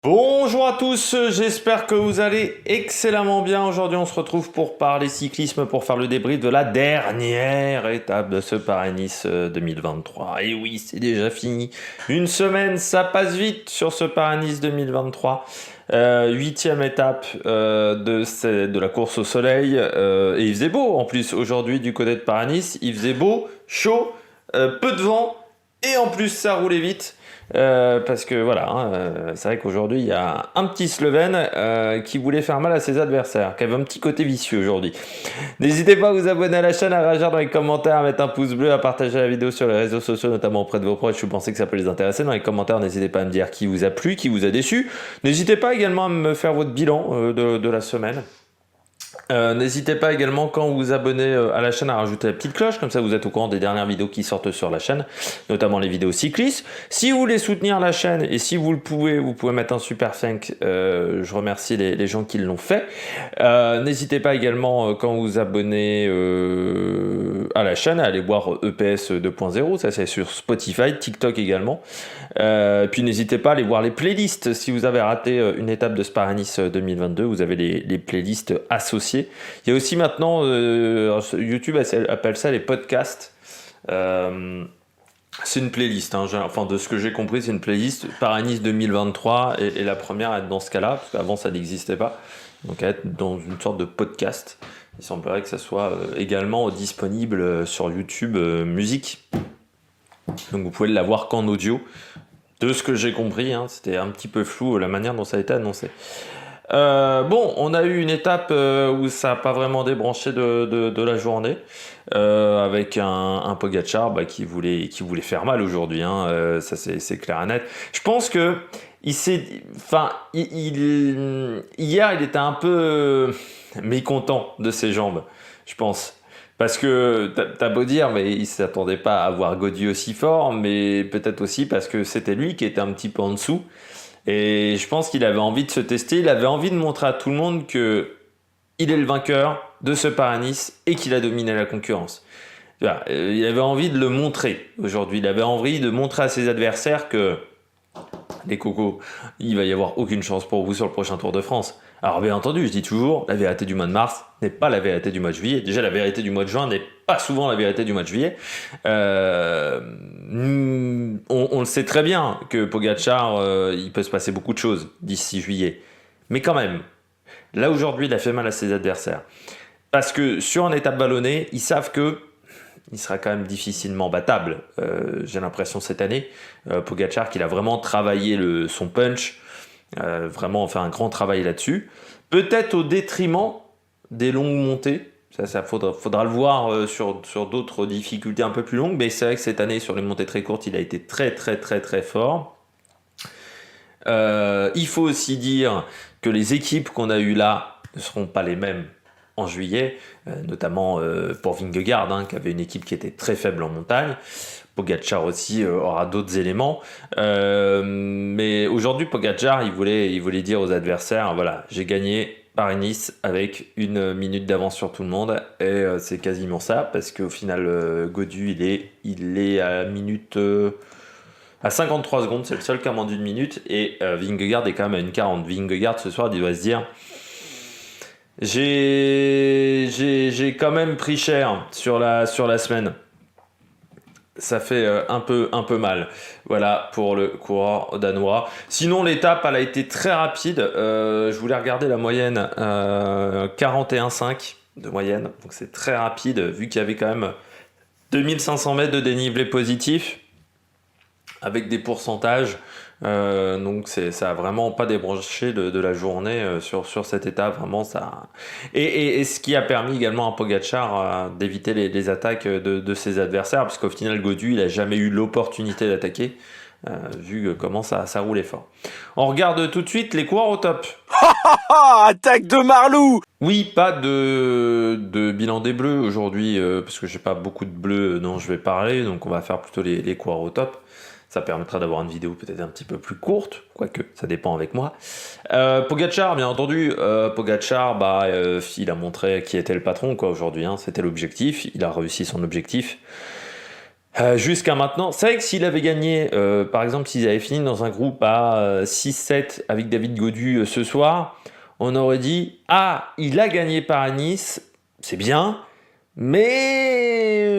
Bonjour à tous, j'espère que vous allez excellemment bien. Aujourd'hui, on se retrouve pour parler cyclisme, pour faire le débrief de la dernière étape de ce Paris-Nice 2023. Et oui, c'est déjà fini. Une semaine, ça passe vite sur ce Paris-Nice 2023. Huitième étape de la course au soleil. Et il faisait beau en plus aujourd'hui du côté de Paris-Nice. Il faisait beau, chaud, peu de vent. Et en plus, ça roulait vite. Parce que voilà, c'est vrai qu'aujourd'hui il y a un petit Slovène qui voulait faire mal à ses adversaires, qui avait un petit côté vicieux aujourd'hui. N'hésitez pas à vous abonner à la chaîne, à réagir dans les commentaires, à mettre un pouce bleu, à partager la vidéo sur les réseaux sociaux, notamment auprès de vos proches si vous pensez que ça peut les intéresser. Dans les commentaires, n'hésitez pas à me dire qui vous a plu, qui vous a déçu. N'hésitez pas également à me faire votre bilan de la semaine. N'hésitez pas également quand vous vous abonnez à la chaîne à rajouter la petite cloche, comme ça vous êtes au courant des dernières vidéos qui sortent sur la chaîne, notamment les vidéos cyclistes. Si vous voulez soutenir la chaîne et si vous le pouvez, vous pouvez mettre un super thank. Je remercie les gens qui l'ont fait. N'hésitez pas également quand vous vous abonnez à la chaîne à aller voir EPS 2.0, ça c'est sur Spotify, TikTok également. Puis n'hésitez pas à aller voir les playlists. Si vous avez raté une étape de Paris-Nice 2022, vous avez les playlists associées. Il y a aussi maintenant, YouTube appelle ça les podcasts. C'est une playlist, enfin de ce que j'ai compris, c'est une playlist Paris-Nice 2023 et la première est dans ce cas-là, parce qu'avant ça n'existait pas. Donc être dans une sorte de podcast. Il semblerait que ça soit également disponible sur YouTube musique. Donc vous pouvez l'avoir qu'en audio. De ce que j'ai compris, c'était un petit peu flou la manière dont ça a été annoncé. Bon, on a eu une étape où ça n'a pas vraiment débranché de la journée, avec un Pogacar qui voulait faire mal aujourd'hui. Ça c'est clair et net. Je pense que hier il était un peu mécontent de ses jambes, je pense. Parce que t'as beau dire, mais il s'attendait pas à voir Gaudu aussi fort, mais peut-être aussi parce que c'était lui qui était un petit peu en dessous. Et je pense qu'il avait envie de se tester, il avait envie de montrer à tout le monde que il est le vainqueur de ce Paris-Nice et qu'il a dominé la concurrence. Voilà, il avait envie de le montrer aujourd'hui, il avait envie de montrer à ses adversaires que les cocos, il va y avoir aucune chance pour vous sur le prochain Tour de France. Alors bien entendu, je dis toujours, la vérité du mois de mars n'est pas la vérité du mois de juillet. Déjà, la vérité du mois de juin n'est pas souvent la vérité du mois de juillet. On le sait très bien que Pogacar, il peut se passer beaucoup de choses d'ici juillet. Mais quand même, là aujourd'hui, il a fait mal à ses adversaires. Parce que sur une étape vallonnée, ils savent que il sera quand même difficilement battable, j'ai l'impression cette année. Pogacar, qu'il a vraiment travaillé son punch, vraiment fait un grand travail là-dessus. Peut-être au détriment des longues montées. Ça faudra le voir sur d'autres difficultés un peu plus longues, mais c'est vrai que cette année, sur les montées très courtes, il a été très très très très fort. Il faut aussi dire que les équipes qu'on a eues là ne seront pas les mêmes en juillet, notamment pour Vingegaard, qui avait une équipe qui était très faible en montagne. Pogacar aussi aura d'autres éléments. Mais aujourd'hui, Pogacar, il voulait dire aux adversaires, voilà, j'ai gagné Paris-Nice avec 1 minute d'avance sur tout le monde. Et c'est quasiment ça, parce qu'au final, Gaudu, il est à minute... à 53 secondes, c'est le seul qui a moins d'une minute. Et Vingegaard est quand même à 1,40. Vingegaard, ce soir, il doit se dire... J'ai quand même pris cher sur la semaine. Ça fait un peu mal. Voilà pour le coureur danois. Sinon, l'étape, elle a été très rapide. Je voulais regarder la moyenne. 41,5 de moyenne. Donc c'est très rapide, vu qu'il y avait quand même 2500 mètres de dénivelé positif, avec des pourcentages. Donc ça a vraiment pas débranché de la journée sur cette étape, vraiment ça. Et ce qui a permis également à Pogacar d'éviter les attaques de ses adversaires, parce qu'au final Gaudu il a jamais eu l'opportunité d'attaquer, vu comment ça roulait fort. On regarde tout de suite les coureurs au top. Attaque de Marlou! Oui, pas de bilan des bleus aujourd'hui, parce que j'ai pas beaucoup de bleus dont je vais parler, donc on va faire plutôt les coureurs au top. Ça permettra d'avoir une vidéo peut-être un petit peu plus courte, quoique ça dépend avec moi. Pogacar, bien entendu, Pogacar, il a montré qui était le patron aujourd'hui, c'était l'objectif, il a réussi son objectif. Jusqu'à maintenant, c'est vrai que s'il avait gagné, par exemple, s'ils avaient fini dans un groupe à 6-7 avec David Gaudu ce soir, on aurait dit ah, il a gagné Paris-Nice, c'est bien, mais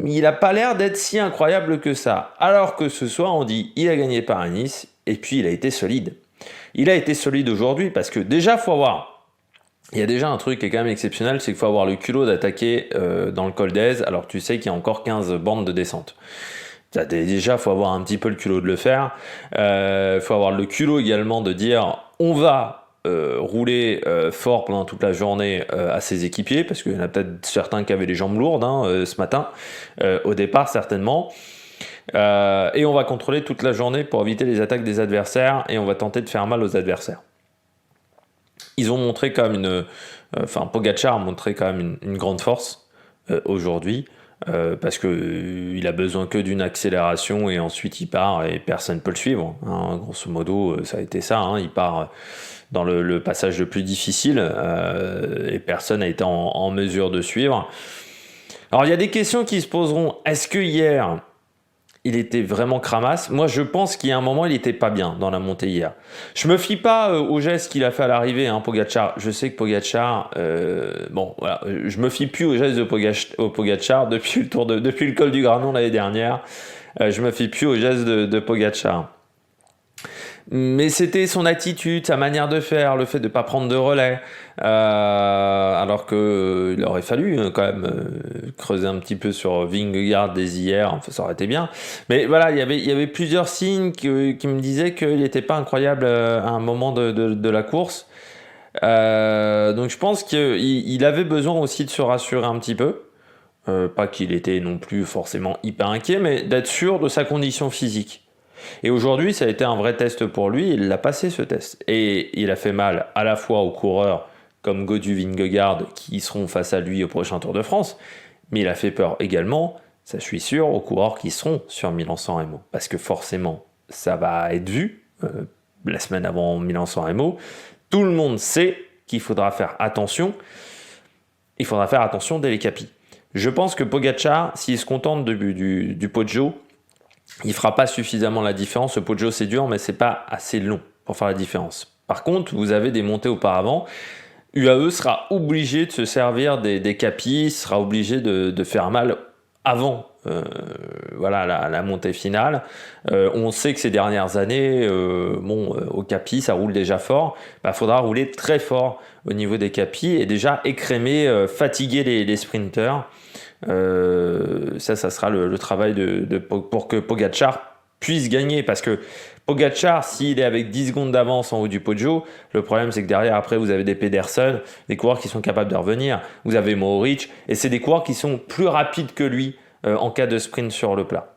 il n'a pas l'air d'être si incroyable que ça. Alors que ce soir, on dit il a gagné Paris-Nice, et puis il a été solide. Il a été solide aujourd'hui parce que déjà, faut avoir. Il y a déjà un truc qui est quand même exceptionnel, c'est qu'il faut avoir le culot d'attaquer dans le col d'Aise, alors que tu sais qu'il y a encore 15 bandes de descente. Déjà, il faut avoir un petit peu le culot de le faire. Il faut avoir le culot également de dire on va rouler fort pendant toute la journée à ses équipiers, parce qu'il y en a peut-être certains qui avaient les jambes lourdes ce matin, au départ certainement. Et on va contrôler toute la journée pour éviter les attaques des adversaires, et on va tenter de faire mal aux adversaires. Ils ont montré quand même Pogačar a montré quand même une grande force aujourd'hui, parce que il a besoin que d'une accélération et ensuite il part et personne ne peut le suivre. Hein. Grosso modo, ça a été ça. Hein. Il part dans le passage le plus difficile et personne n'a été en mesure de suivre. Alors il y a des questions qui se poseront. Est-ce que hier il était vraiment cramasse? Moi, je pense qu'il y a un moment, il était pas bien dans la montée hier. Je me fie pas au geste qu'il a fait à l'arrivée, Pogačar. Je sais que Pogačar, voilà, je me fie plus au geste de Pogačar depuis le col du Granon l'année dernière. Je me fie plus au geste de Pogačar. Mais c'était son attitude, sa manière de faire, le fait de ne pas prendre de relais, alors qu'il aurait fallu quand même creuser un petit peu sur Vingegaard dès hier, enfin, ça aurait été bien. Mais voilà, il y avait plusieurs signes qui me disaient qu'il n'était pas incroyable à un moment de la course. Donc je pense qu'il avait besoin aussi de se rassurer un petit peu. Pas qu'il était non plus forcément hyper inquiet, mais d'être sûr de sa condition physique. Et aujourd'hui, ça a été un vrai test pour lui, il l'a passé ce test. Et il a fait mal à la fois aux coureurs comme Gaudu, Vingegaard qui seront face à lui au prochain Tour de France, mais il a fait peur également, ça je suis sûr, aux coureurs qui seront sur Milan-San Remo. Parce que forcément, ça va être vu la semaine avant Milan-San Remo. Tout le monde sait qu'il faudra faire attention. Il faudra faire attention dès les capis. Je pense que Pogačar, s'il se contente du Poggio, il ne fera pas suffisamment la différence. Le Poggio, c'est dur, mais ce n'est pas assez long pour faire la différence. Par contre, vous avez des montées auparavant. UAE sera obligé de se servir des capis, sera obligé de faire mal avant la montée finale. On sait que ces dernières années, au capi, ça roule déjà fort. Il faudra rouler très fort au niveau des capis et déjà écrémer, fatiguer les sprinteurs. Ça sera le travail pour que Pogačar puisse gagner, parce que Pogačar, s'il est avec 10 secondes d'avance en haut du Poggio, le problème c'est que derrière, après, vous avez des Pedersen, des coureurs qui sont capables de revenir, vous avez Mohoric, et c'est des coureurs qui sont plus rapides que lui en cas de sprint sur le plat.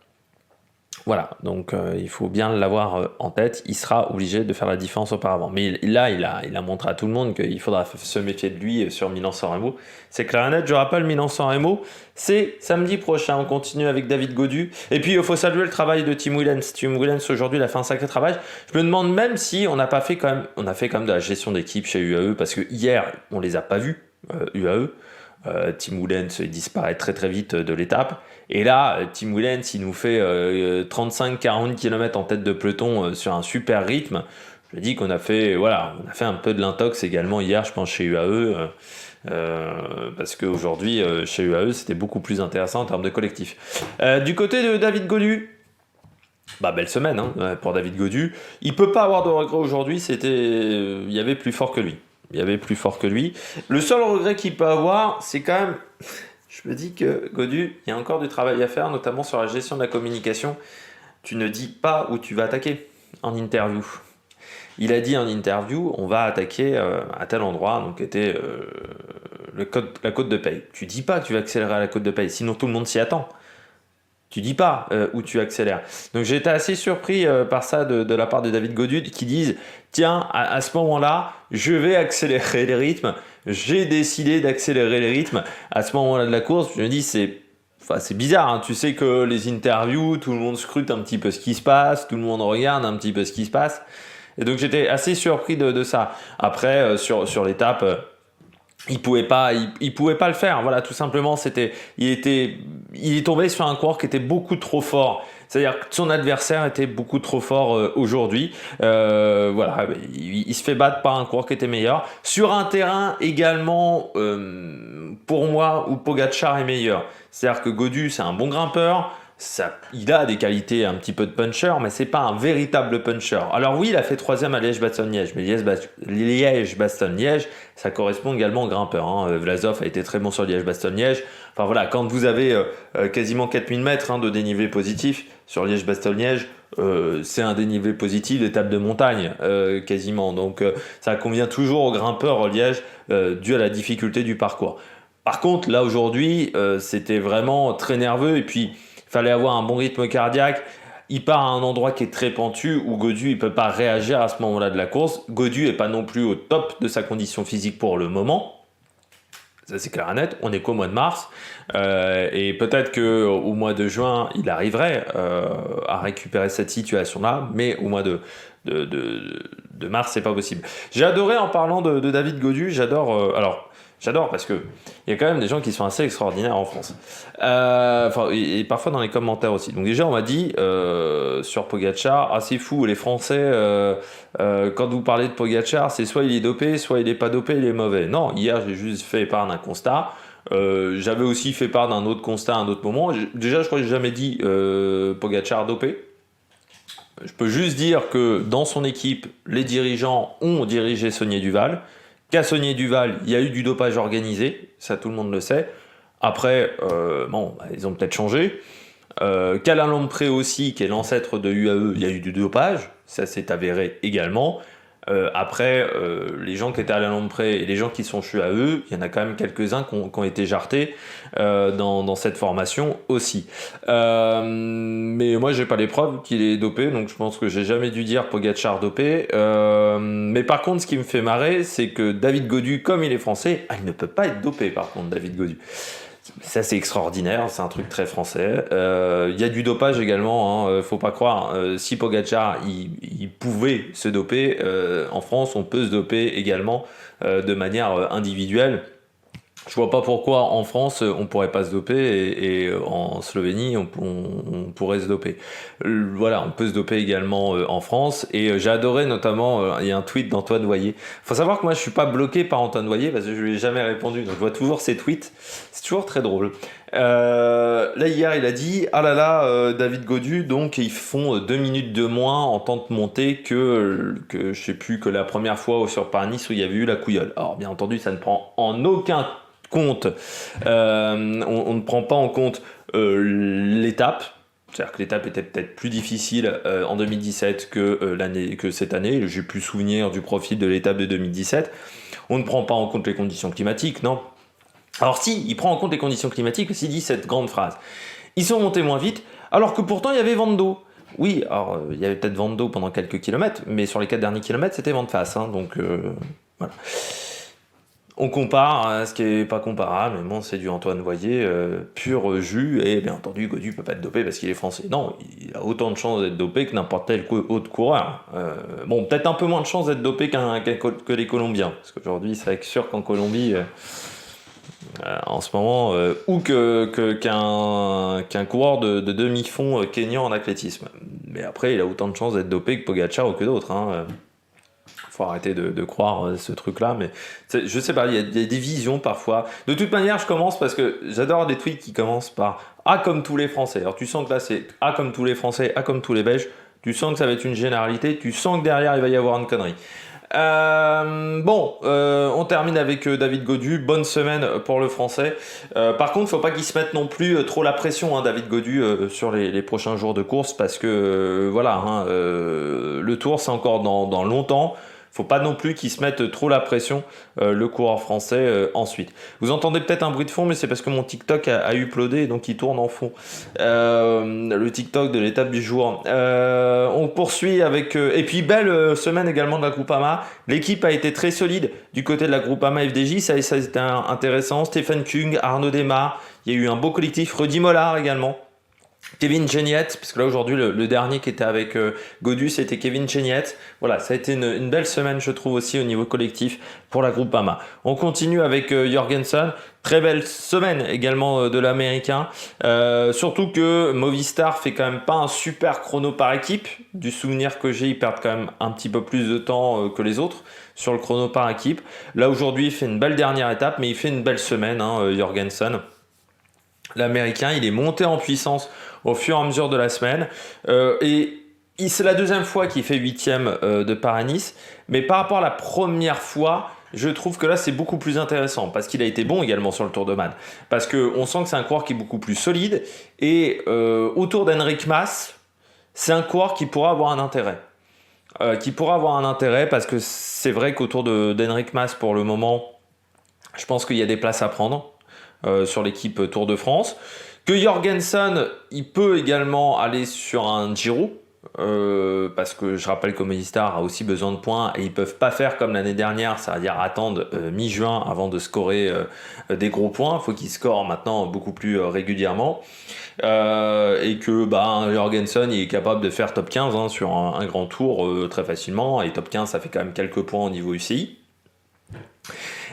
Voilà, donc il faut bien l'avoir en tête, il sera obligé de faire la différence auparavant. Mais là, il a montré à tout le monde qu'il faudra se méfier de lui sur Milan-San Remo. C'est clair et net, je rappelle, Milan-San Remo, c'est samedi prochain, on continue avec David Gaudu. Et puis, il faut saluer le travail de Tim Wellens. Tim Wellens, aujourd'hui, il a fait un sacré travail. Je me demande même si on n'a pas fait quand même, on a fait quand même de la gestion d'équipe chez UAE, parce que hier, on les a pas vus, UAE. Tim Wellens, il disparaît très très vite de l'étape. Et là, Tim Wellens, il nous fait 35-40 km en tête de peloton sur un super rythme. Je dis qu'on a fait un peu de l'intox également hier, je pense, chez UAE. Parce qu'aujourd'hui, chez UAE, c'était beaucoup plus intéressant en termes de collectif. Du côté de David Gaudu, belle semaine pour David Gaudu. Il peut pas avoir de regret aujourd'hui, il y avait plus fort que lui. Le seul regret qu'il peut avoir, c'est quand même... Je me dis que Gaudu, il y a encore du travail à faire, notamment sur la gestion de la communication. Tu ne dis pas où tu vas attaquer en interview. Il a dit en interview, on va attaquer à tel endroit, donc était la côte de Paye. Tu dis pas que tu vas accélérer à la côte de Paye, sinon tout le monde s'y attend. Tu dis pas où tu accélères. Donc j'ai été assez surpris par ça de la part de David Gaudu, qui disent tiens, à ce moment-là, je vais accélérer les rythmes. J'ai décidé d'accélérer les rythmes à ce moment-là de la course. Je me dis c'est bizarre. Tu sais que les interviews, tout le monde scrute un petit peu ce qui se passe, tout le monde regarde un petit peu ce qui se passe. Et donc j'étais assez surpris de ça. Après sur l'étape. il pouvait pas le faire. Voilà, tout simplement, il est tombé sur un coureur qui était beaucoup trop fort. C'est-à-dire que son adversaire était beaucoup trop fort aujourd'hui. Voilà, il se fait battre par un coureur qui était meilleur. Sur un terrain également, pour moi, où Pogačar est meilleur. C'est-à-dire que Gaudu, c'est un bon grimpeur. Il a des qualités un petit peu de puncher, mais c'est pas un véritable puncher. Alors oui, il a fait 3e à Liège-Bastogne-Liège, mais Liège-Bastogne-Liège, ça correspond également au grimpeur. Hein. Vlasov a été très bon sur Liège-Bastogne-Liège. Enfin voilà, quand vous avez quasiment 4000 mètres de dénivelé positif sur Liège-Bastogne-Liège, c'est un dénivelé positif d'étape de montagne, quasiment. Donc ça convient toujours aux grimpeurs Liège, dû à la difficulté du parcours. Par contre, là aujourd'hui, c'était vraiment très nerveux et puis il fallait avoir un bon rythme cardiaque. Il part à un endroit qui est très pentu où Gaudu il peut pas réagir à ce moment-là de la course. Gaudu est pas non plus au top de sa condition physique pour le moment. Ça c'est clair et net. On est qu'au mois de mars et peut-être que au mois de juin il arriverait à récupérer cette situation-là, mais au mois de mars c'est pas possible. J'ai adoré en parlant de David Gaudu. J'adore parce que il y a quand même des gens qui sont assez extraordinaires en France. Et parfois dans les commentaires aussi. Donc déjà on m'a dit sur Pogačar, ah c'est fou les Français quand vous parlez de Pogačar, c'est soit il est dopé, soit il est pas dopé, il est mauvais. Non, hier j'ai juste fait part d'un constat. J'avais aussi fait part d'un autre constat à un autre moment. Déjà je crois que j'ai jamais dit Pogačar dopé. Je peux juste dire que dans son équipe, les dirigeants ont dirigé Saunier Duval. Qu'à Saunier Duval, il y a eu du dopage organisé, ça tout le monde le sait. Après, ils ont peut-être changé. Qu'Alain Lampré aussi, qui est l'ancêtre de UAE, il y a eu du dopage, ça s'est avéré également. Après, les gens qui étaient à Alain Lampré et les gens qui sont chez UAE, il y en a quand même quelques-uns qui ont été jartés dans cette formation aussi. Mais moi, j'ai pas les preuves qu'il est dopé, donc je pense que j'ai jamais dû dire Pogačar dopé. Mais par contre, ce qui me fait marrer, c'est que David Gaudu, comme il est français, il ne peut pas être dopé par contre, David Gaudu. Ça c'est extraordinaire, c'est un truc très français. Il y a du dopage également, faut pas croire. Si Pogačar il pouvait se doper, en France on peut se doper également de manière individuelle. Je vois pas pourquoi en France on pourrait pas se doper et en Slovénie on pourrait se doper. Voilà, on peut se doper également en France et j'ai adoré notamment il y a un tweet d'Antoine Voyer. Faut savoir que moi je suis pas bloqué par Antoine Voyer parce que je lui ai jamais répondu, donc je vois toujours ses tweets. C'est toujours très drôle. Là hier il a dit ah là là David Gaudu donc ils font 2 minutes de moins en temps de montée que je sais plus que la première fois sur Paris-Nice où il y avait eu la couillole. Alors bien entendu ça ne prend en aucun compte, on ne prend pas en compte l'étape. C'est-à-dire que l'étape était peut-être plus difficile en 2017 que cette année. J'ai plus souvenir du profil de l'étape de 2017. On ne prend pas en compte les conditions climatiques, non. Alors si, il prend en compte les conditions climatiques, s'il dit cette grande phrase. Ils sont montés moins vite, alors que pourtant il y avait vent d'eau. Oui, alors il y avait peut-être vent d'eau pendant quelques kilomètres, mais sur les 4 derniers kilomètres, c'était vent de face. Donc voilà. On compare à ce qui n'est pas comparable, mais bon, c'est du Antoine Voyer, pur jus, et bien entendu, Gaudu ne peut pas être dopé parce qu'il est français. Non, il a autant de chances d'être dopé que n'importe quel autre coureur. Bon, peut-être un peu moins de chances d'être dopé que les Colombiens, parce qu'aujourd'hui, c'est sûr qu'en Colombie, en ce moment, ou qu'un coureur de demi-fond kényan en athlétisme. Mais après, il a autant de chances d'être dopé que Pogačar ou que d'autres. Faut arrêter de croire ce truc-là, mais je sais pas, il y a des visions parfois. De toute manière, je commence parce que j'adore des tweets qui commencent par « A comme tous les Français ». Alors tu sens que là, c'est « A comme tous les Français, A comme tous les Belges ». Tu sens que ça va être une généralité, tu sens que derrière, il va y avoir une connerie. On termine avec David Gaudu. Bonne semaine pour le français. Par contre, faut pas qu'il se mette non plus trop la pression, David Gaudu, sur les prochains jours de course, parce que le Tour, c'est encore dans longtemps. Faut pas non plus qu'il se mette trop la pression, le coureur français, ensuite. Vous entendez peut-être un bruit de fond, mais c'est parce que mon TikTok a uploadé, donc il tourne en fond. Le TikTok de l'étape du jour. On poursuit avec... et puis, belle semaine également de la Groupama. L'équipe a été très solide du côté de la Groupama FDJ. Ça a été intéressant. Stéphane Kung, Arnaud Desmar. Il y a eu un beau collectif. Rudy Mollard également. Kevin Geniette, parce que là aujourd'hui le dernier qui était avec Godus c'était Kevin Geniette. Voilà, ça a été une belle semaine je trouve aussi au niveau collectif pour la Groupama. On continue avec Jorgensen, très belle semaine également de l'américain. Surtout que Movistar fait quand même pas un super chrono par équipe. Du souvenir que j'ai, ils perdent quand même un petit peu plus de temps que les autres sur le chrono par équipe. Là aujourd'hui il fait une belle dernière étape, mais il fait une belle semaine, Jorgensen. L'américain, il est monté en puissance au fur et à mesure de la semaine. C'est la deuxième fois qu'il fait 8e de Paris-Nice. Mais par rapport à la première fois, je trouve que là, c'est beaucoup plus intéressant. Parce qu'il a été bon également sur le Tour de Man. Parce qu'on sent que c'est un coureur qui est beaucoup plus solide. Et autour d'Henrik Mas, c'est un coureur qui pourra avoir un intérêt. Parce que c'est vrai qu'autour d'Henrik Mas, pour le moment, je pense qu'il y a des places à prendre. Sur l'équipe Tour de France, que Jorgensen il peut également aller sur un Giro parce que je rappelle que Movistar a aussi besoin de points et ils peuvent pas faire comme l'année dernière, c'est-à-dire attendre mi-juin avant de scorer des gros points. Il faut qu'ils scorent maintenant beaucoup plus régulièrement et que Jorgensen il est capable de faire top 15 sur un grand tour très facilement, et top 15 ça fait quand même quelques points au niveau UCI.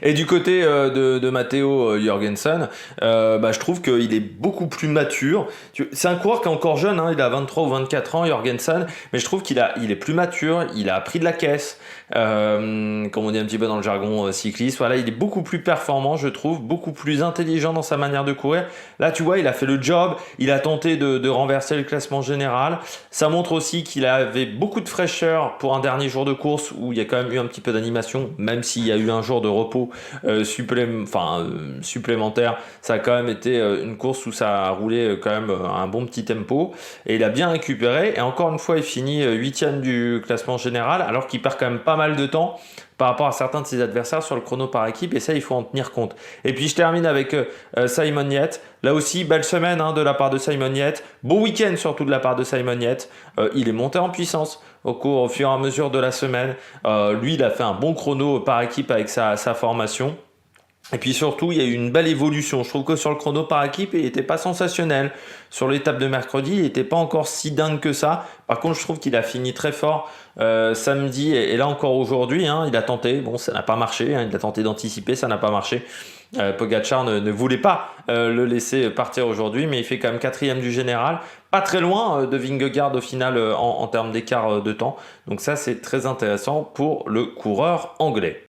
Et du côté de Matteo Jorgensen, je trouve qu'il est beaucoup plus mature. C'est un coureur qui est encore jeune, il a 23 ou 24 ans, Jorgensen, mais je trouve qu'il est plus mature, il a appris de la caisse, comme on dit un petit peu dans le jargon cycliste. Voilà, il est beaucoup plus performant, je trouve, beaucoup plus intelligent dans sa manière de courir. Là, tu vois, il a fait le job, il a tenté de renverser le classement général. Ça montre aussi qu'il avait beaucoup de fraîcheur pour un dernier jour de course où il y a quand même eu un petit peu d'animation, même s'il y a eu un jour de repos supplémentaire. Ça a quand même été une course où ça a roulé quand même un bon petit tempo, et il a bien récupéré, et encore une fois il finit 8e du classement général, alors qu'il perd quand même pas mal de temps par rapport à certains de ses adversaires sur le chrono par équipe, et ça il faut en tenir compte. Et puis je termine avec Simon Yates. Là aussi belle semaine de la part de Simon Yates, beau week-end surtout de la part de Simon Yates. Il est monté en puissance au fur et à mesure de la semaine. Lui il a fait un bon chrono par équipe avec sa formation. Et puis surtout, il y a eu une belle évolution. Je trouve que sur le chrono par équipe, il n'était pas sensationnel. Sur l'étape de mercredi, il n'était pas encore si dingue que ça. Par contre, je trouve qu'il a fini très fort samedi, et là encore aujourd'hui. Il a tenté, bon ça n'a pas marché, il a tenté d'anticiper, ça n'a pas marché. Pogacar ne voulait pas le laisser partir aujourd'hui, mais il fait quand même 4e du général. Pas très loin de Vingegaard au final en termes d'écart de temps. Donc ça, c'est très intéressant pour le coureur anglais.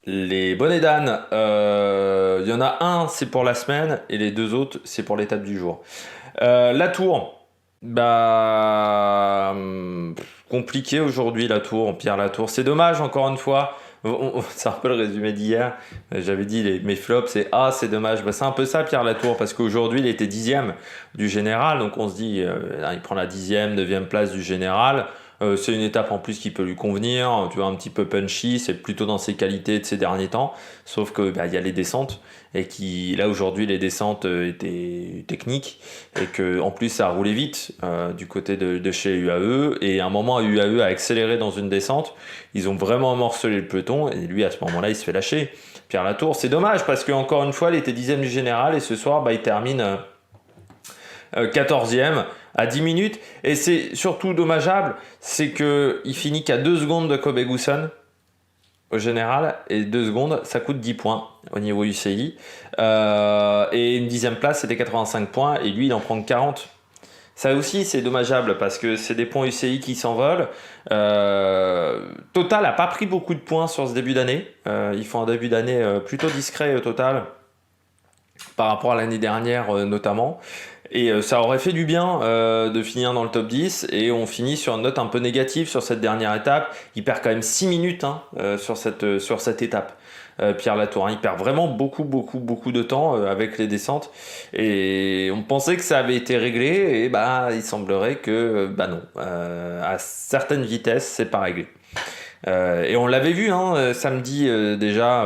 Les bonnets d'âne, il y en a un, c'est pour la semaine, et les deux autres, c'est pour l'étape du jour. La Tour, compliqué aujourd'hui la Tour, Pierre Latour. C'est dommage, encore une fois. C'est un peu le résumé d'hier. J'avais dit mes flops, c'est dommage. C'est un peu ça, Pierre Latour, parce qu'aujourd'hui il était 10e du général, donc on se dit il prend la 10e, 9e place du général. C'est une étape en plus qui peut lui convenir, tu vois, un petit peu punchy, c'est plutôt dans ses qualités de ces derniers temps, sauf que il y a les descentes, et là aujourd'hui les descentes étaient techniques, et que en plus ça a roulé vite du côté de chez UAE, et à un moment UAE a accéléré dans une descente, ils ont vraiment morcelé le peloton, et lui à ce moment-là il se fait lâcher. Pierre Latour, c'est dommage parce que encore une fois il était 10e du général, et ce soir il termine 14e à 10 minutes, et c'est surtout dommageable, c'est qu'il finit qu'à 2 secondes de Kobe Gusson au général, et 2 secondes ça coûte 10 points au niveau UCI, et une 10e place c'était 85 points, et lui il en prend 40. Ça aussi c'est dommageable parce que c'est des points UCI qui s'envolent. Total n'a pas pris beaucoup de points sur ce début d'année, ils font un début d'année plutôt discret Total par rapport à l'année dernière notamment. Et ça aurait fait du bien de finir dans le top 10, et on finit sur une note un peu négative sur cette dernière étape. Il perd quand même 6 minutes sur cette étape. Pierre Latour, il perd vraiment beaucoup de temps avec les descentes, et on pensait que ça avait été réglé, et il semblerait que non, à certaines vitesses c'est pas réglé. Et on l'avait vu samedi déjà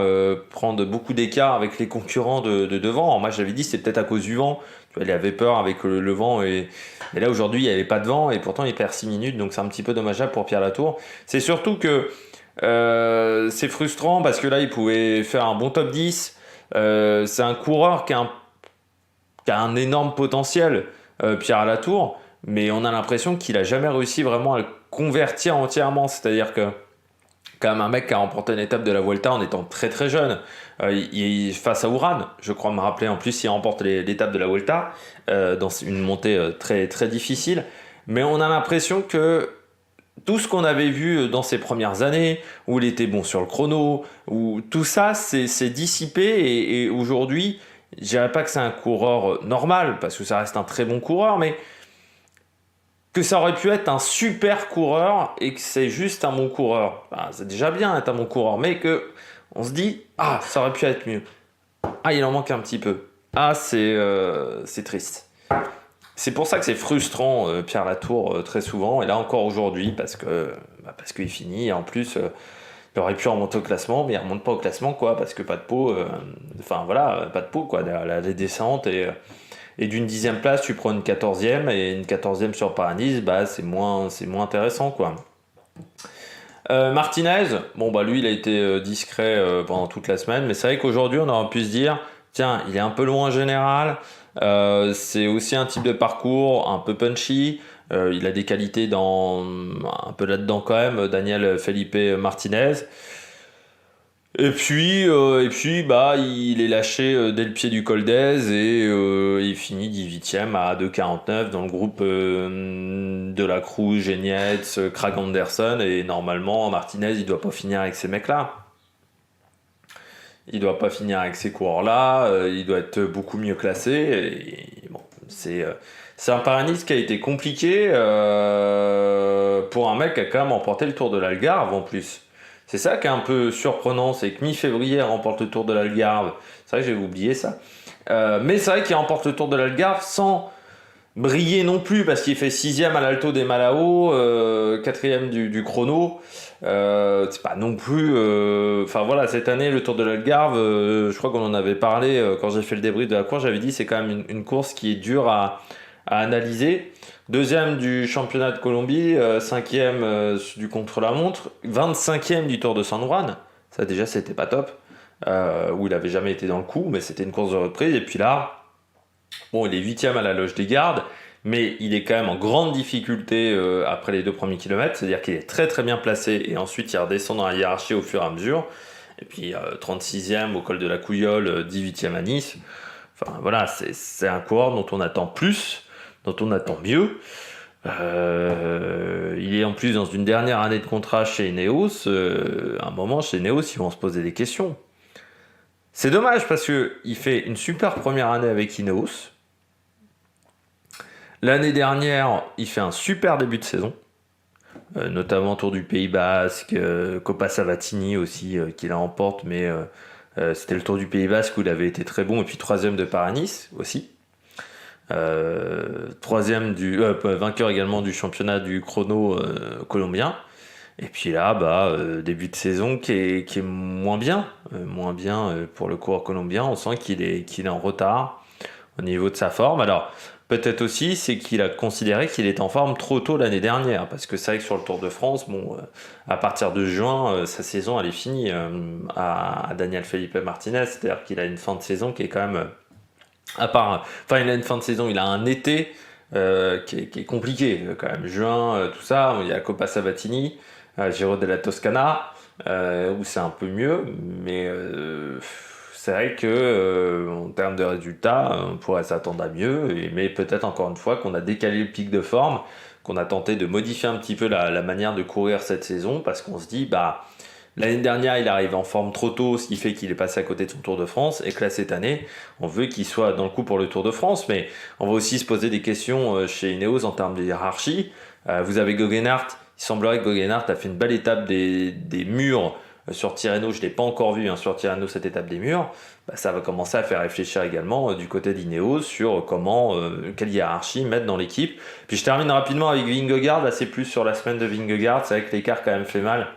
prendre beaucoup d'écart avec les concurrents de devant. Alors moi j'avais dit c'est peut-être à cause du vent, tu vois, il avait peur avec le vent, et là aujourd'hui il n'y avait pas de vent, et pourtant il perd 6 minutes, donc c'est un petit peu dommageable pour Pierre Latour. C'est surtout que c'est frustrant parce que là il pouvait faire un bon top 10. C'est un coureur qui est qui a un énorme potentiel, Pierre Latour, mais on a l'impression qu'il a jamais réussi vraiment à le convertir entièrement. C'est-à-dire que quand même un mec qui a remporté une étape de la Vuelta en étant très très jeune, face à Uran, je crois me rappeler, en plus il remporte l'étape de la Vuelta, dans une montée très très difficile, mais on a l'impression que tout ce qu'on avait vu dans ses premières années, où il était bon sur le chrono, où tout ça c'est dissipé et aujourd'hui, je dirais pas que c'est un coureur normal, parce que ça reste un très bon coureur, mais que ça aurait pu être un super coureur et que c'est juste un bon coureur. Bah, c'est déjà bien d'être un bon coureur, mais que on se dit, ah, ça aurait pu être mieux. Ah, il en manque un petit peu. Ah, c'est triste. C'est pour ça que c'est frustrant, Pierre Latour, très souvent, et là encore aujourd'hui, parce qu'il finit, et en plus, il aurait pu remonter au classement, mais il remonte pas au classement, quoi, parce que pas de peau, enfin voilà, pas de peau, quoi, les descentes, et d'une 10e place, tu prends une 14e, et une 14e sur Paris-Nice, bah, c'est moins intéressant, quoi. Martinez, bon bah lui il a été discret pendant toute la semaine, mais c'est vrai qu'aujourd'hui on aurait pu se dire, tiens, il est un peu loin en général, c'est aussi un type de parcours un peu punchy, il a des qualités un peu là-dedans quand même, Daniel Felipe Martinez. Et puis bah, il est lâché dès le pied du col d'Aise et il finit 18e à 2,49 dans le groupe de la Cruz, Genietz, Krag Anderson. Et normalement, Martinez, il doit pas finir avec ces mecs-là. Il doit pas finir avec ces coureurs-là. Il doit être beaucoup mieux classé. Et bon, c'est un Paris-Nice qui a été compliqué pour un mec qui a quand même remporté le Tour de l'Algarve en plus. C'est ça qui est un peu surprenant, c'est que mi-février, remporte le Tour de l'Algarve. C'est vrai que j'avais oublié ça. Mais c'est vrai qu'il remporte le Tour de l'Algarve sans briller non plus, parce qu'il fait 6e à l'Alto des Malao, 4e du chrono. C'est pas non plus... Enfin voilà, cette année, le Tour de l'Algarve, je crois qu'on en avait parlé quand j'ai fait le débrief de la course, j'avais dit c'est quand même une course qui est dure à analyser. Deuxième du championnat de Colombie, cinquième du contre-la-montre, 25e du Tour de San Juan. Ça déjà c'était pas top, où il avait jamais été dans le coup, mais c'était une course de reprise. Et puis là, bon, il est 8e à la Loge des Gardes, mais il est quand même en grande difficulté après les 2 premiers kilomètres, c'est-à-dire qu'il est très très bien placé et ensuite il redescend dans la hiérarchie au fur et à mesure. Et puis 36e au col de la Couillole, 18e à Nice. Enfin voilà, c'est un coureur dont on attend plus, dont on attend mieux. Il est en plus dans une dernière année de contrat chez Ineos. À un moment, chez Ineos, ils vont se poser des questions. C'est dommage parce qu'il fait une super première année avec Ineos. L'année dernière, il fait un super début de saison. Notamment Tour du Pays Basque, Coppa Savatini aussi, qu'il remporte, mais c'était le Tour du Pays Basque où il avait été très bon, et puis 3e de Paris-Nice aussi. Vainqueur également du championnat du chrono colombien. Et puis là, bah, début de saison qui est moins bien, pour le coureur colombien. On sent qu'il est en retard au niveau de sa forme. Alors, peut-être aussi, c'est qu'il a considéré qu'il était en forme trop tôt l'année dernière, parce que c'est vrai que sur le Tour de France, bon, à partir de juin, sa saison elle est finie à Daniel Felipe Martinez, c'est-à-dire qu'il a une fin de saison qui est quand même, il a une fin de saison, il a un été qui est compliqué quand même, juin, tout ça, il y a la Coppa Savatini, Giro della Toscana, où c'est un peu mieux, mais c'est vrai que en termes de résultats, on pourrait s'attendre à mieux, mais peut-être encore une fois qu'on a décalé le pic de forme, qu'on a tenté de modifier un petit peu la manière de courir cette saison, parce qu'on se dit, bah, l'année dernière, il arrive en forme trop tôt, ce qui fait qu'il est passé à côté de son Tour de France, et que là, cette année, on veut qu'il soit dans le coup pour le Tour de France, mais on va aussi se poser des questions chez Ineos en termes de hiérarchie. Vous avez Goggenhardt, il semblerait que Goggenhardt a fait une belle étape des murs sur Tirreno, je ne l'ai pas encore vu sur Tirreno cette étape des murs, bah, ça va commencer à faire réfléchir également du côté d'Ineos sur quelle hiérarchie mettre dans l'équipe. Puis je termine rapidement avec Vingegaard, là c'est plus sur la semaine de Vingegaard, c'est vrai que l'écart quand même fait mal.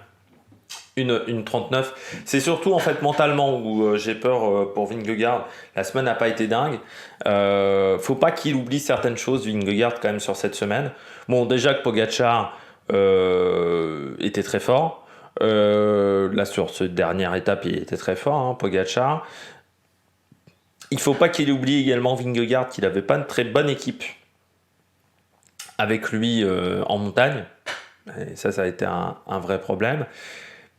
Une 39, c'est surtout en fait mentalement où j'ai peur pour Vingegaard. La semaine n'a pas été dingue. Faut pas qu'il oublie certaines choses, Vingegaard, quand même sur cette semaine. Bon, déjà que Pogačar était très fort. Là sur cette dernière étape, il était très fort, Pogačar. Il faut pas qu'il oublie également Vingegaard qu'il n'avait pas une très bonne équipe avec lui en montagne. Et ça a été un vrai problème.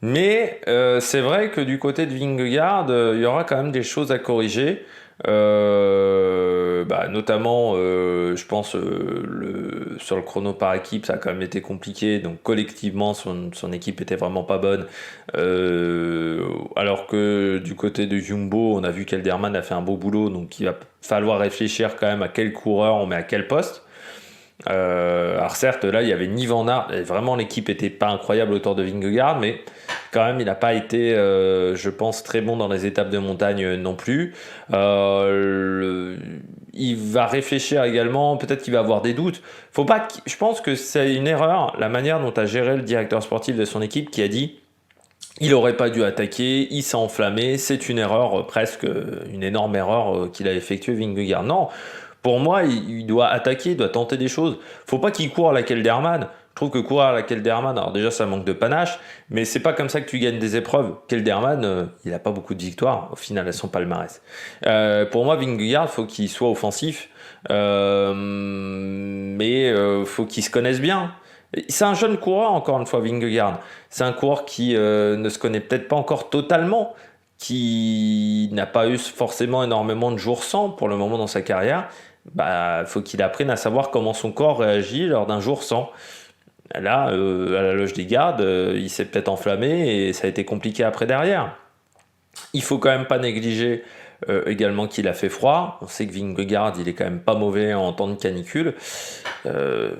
Mais c'est vrai que du côté de Vingegaard, il y aura quand même des choses à corriger. Notamment, je pense, sur le chrono par équipe, ça a quand même été compliqué. Donc collectivement, son équipe était vraiment pas bonne. Alors que du côté de Jumbo, on a vu qu'Elderman a fait un beau boulot. Donc il va falloir réfléchir quand même à quel coureur on met à quel poste. Alors certes, là, il y avait ni Van Aert, et vraiment l'équipe était pas incroyable autour de Vingegaard, mais quand même, il n'a pas été, je pense, très bon dans les étapes de montagne non plus. Il va réfléchir également, peut-être qu'il va avoir des doutes. Je pense que c'est une erreur, la manière dont a géré le directeur sportif de son équipe qui a dit il n'aurait pas dû attaquer, il s'est enflammé, c'est une erreur, presque une énorme erreur qu'il a effectuée Vingegaard. Non, pour moi, il doit attaquer, il doit tenter des choses. Faut pas qu'il court à la Kelderman. Je trouve que courir à la Kelderman, alors déjà ça manque de panache, mais c'est pas comme ça que tu gagnes des épreuves. Kelderman, il a pas beaucoup de victoires au final à son palmarès. Pour moi, Vingegaard, faut qu'il soit offensif, mais faut qu'il se connaisse bien. C'est un jeune coureur, encore une fois, Vingegaard. C'est un coureur qui ne se connaît peut-être pas encore totalement, qui n'a pas eu forcément énormément de jours sans pour le moment dans sa carrière. Faut qu'il apprenne à savoir comment son corps réagit lors d'un jour sans. Là, à la loge des gardes, il s'est peut-être enflammé et ça a été compliqué après derrière. Il faut quand même pas négliger également qu'il a fait froid. On sait que Vingegaard, il est quand même pas mauvais en temps de canicule.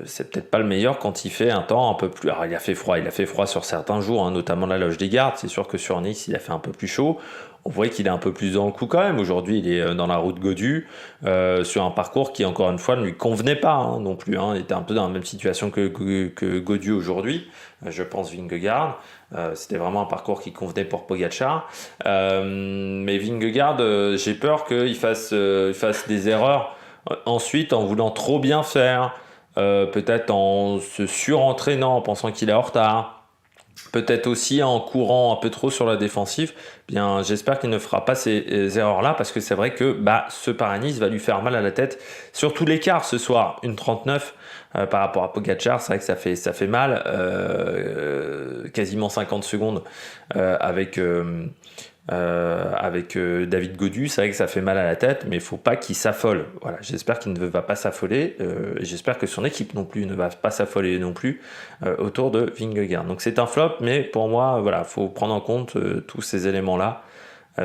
C'est peut-être pas le meilleur quand il fait un temps un peu plus... Alors, il a fait froid sur certains jours, hein, notamment la loge des gardes. C'est sûr que sur Nice, il a fait un peu plus chaud. On voit qu'il est un peu plus dans le coup quand même. Aujourd'hui, il est dans la route Godu, sur un parcours qui, encore une fois, ne lui convenait pas hein, non plus. Hein. Il était un peu dans la même situation que Godu aujourd'hui, je pense, Vingegaard. C'était vraiment un parcours qui convenait pour Pogacar. Mais Vingegaard, j'ai peur qu'il fasse des erreurs ensuite en voulant trop bien faire, peut-être en se surentraînant, en pensant qu'il est en retard. Peut-être aussi en courant un peu trop sur la défensive. Bien, j'espère qu'il ne fera pas ces erreurs-là parce que c'est vrai que ce Paris-Nice va lui faire mal à la tête. Surtout l'écart ce soir, une 39 par rapport à Pogacar, c'est vrai que ça fait mal. Quasiment 50 secondes avec David Godu, c'est vrai que ça fait mal à la tête, mais il ne faut pas qu'il s'affole. Voilà, j'espère qu'il ne va pas s'affoler, et j'espère que son équipe non plus ne va pas s'affoler non plus autour de Vingegaard. Donc c'est un flop, mais pour moi, voilà, faut prendre en compte tous ces éléments-là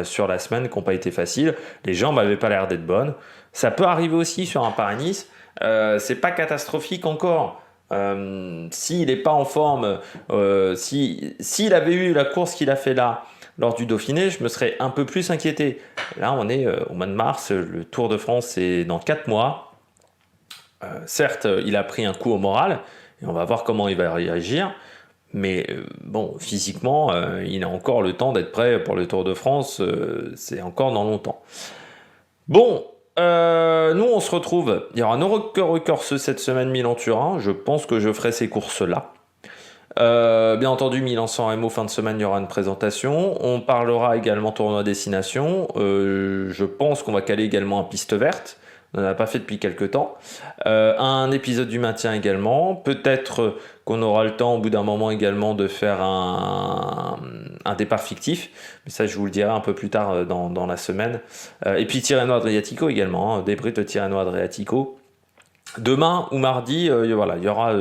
sur la semaine qui n'ont pas été faciles. Les jambes n'avaient pas l'air d'être bonnes. Ça peut arriver aussi sur un Paris-Nice. C'est pas catastrophique encore. S'il n'est pas en forme, s'il avait eu la course qu'il a fait là, lors du Dauphiné, je me serais un peu plus inquiété. Là, on est au mois de mars, le Tour de France, c'est dans 4 mois. Certes, il a pris un coup au moral, et on va voir comment il va réagir. Mais physiquement, il a encore le temps d'être prêt pour le Tour de France. C'est encore dans longtemps. Bon, nous, on se retrouve. Il y aura un Euro-Corse cette semaine Milan-Turin. Je pense que je ferai ces courses-là. Bien entendu, Milan-San Remo, fin de semaine, il y aura une présentation. On parlera également tournoi destination. Je pense qu'on va caler également un piste verte. On n'en a pas fait depuis quelques temps. Un épisode du maintien également. Peut-être qu'on aura le temps au bout d'un moment également de faire un départ fictif. Mais ça, je vous le dirai un peu plus tard dans la semaine. Et puis Tirreno-Adriatico également. Hein, débrief de Tirreno-Adriatico. Demain ou mardi, il y aura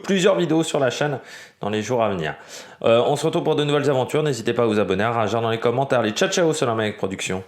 plusieurs vidéos sur la chaîne dans les jours à venir. On se retrouve pour de nouvelles aventures. N'hésitez pas à vous abonner, à réagir dans les commentaires. Ciao, ciao, c'est la Production.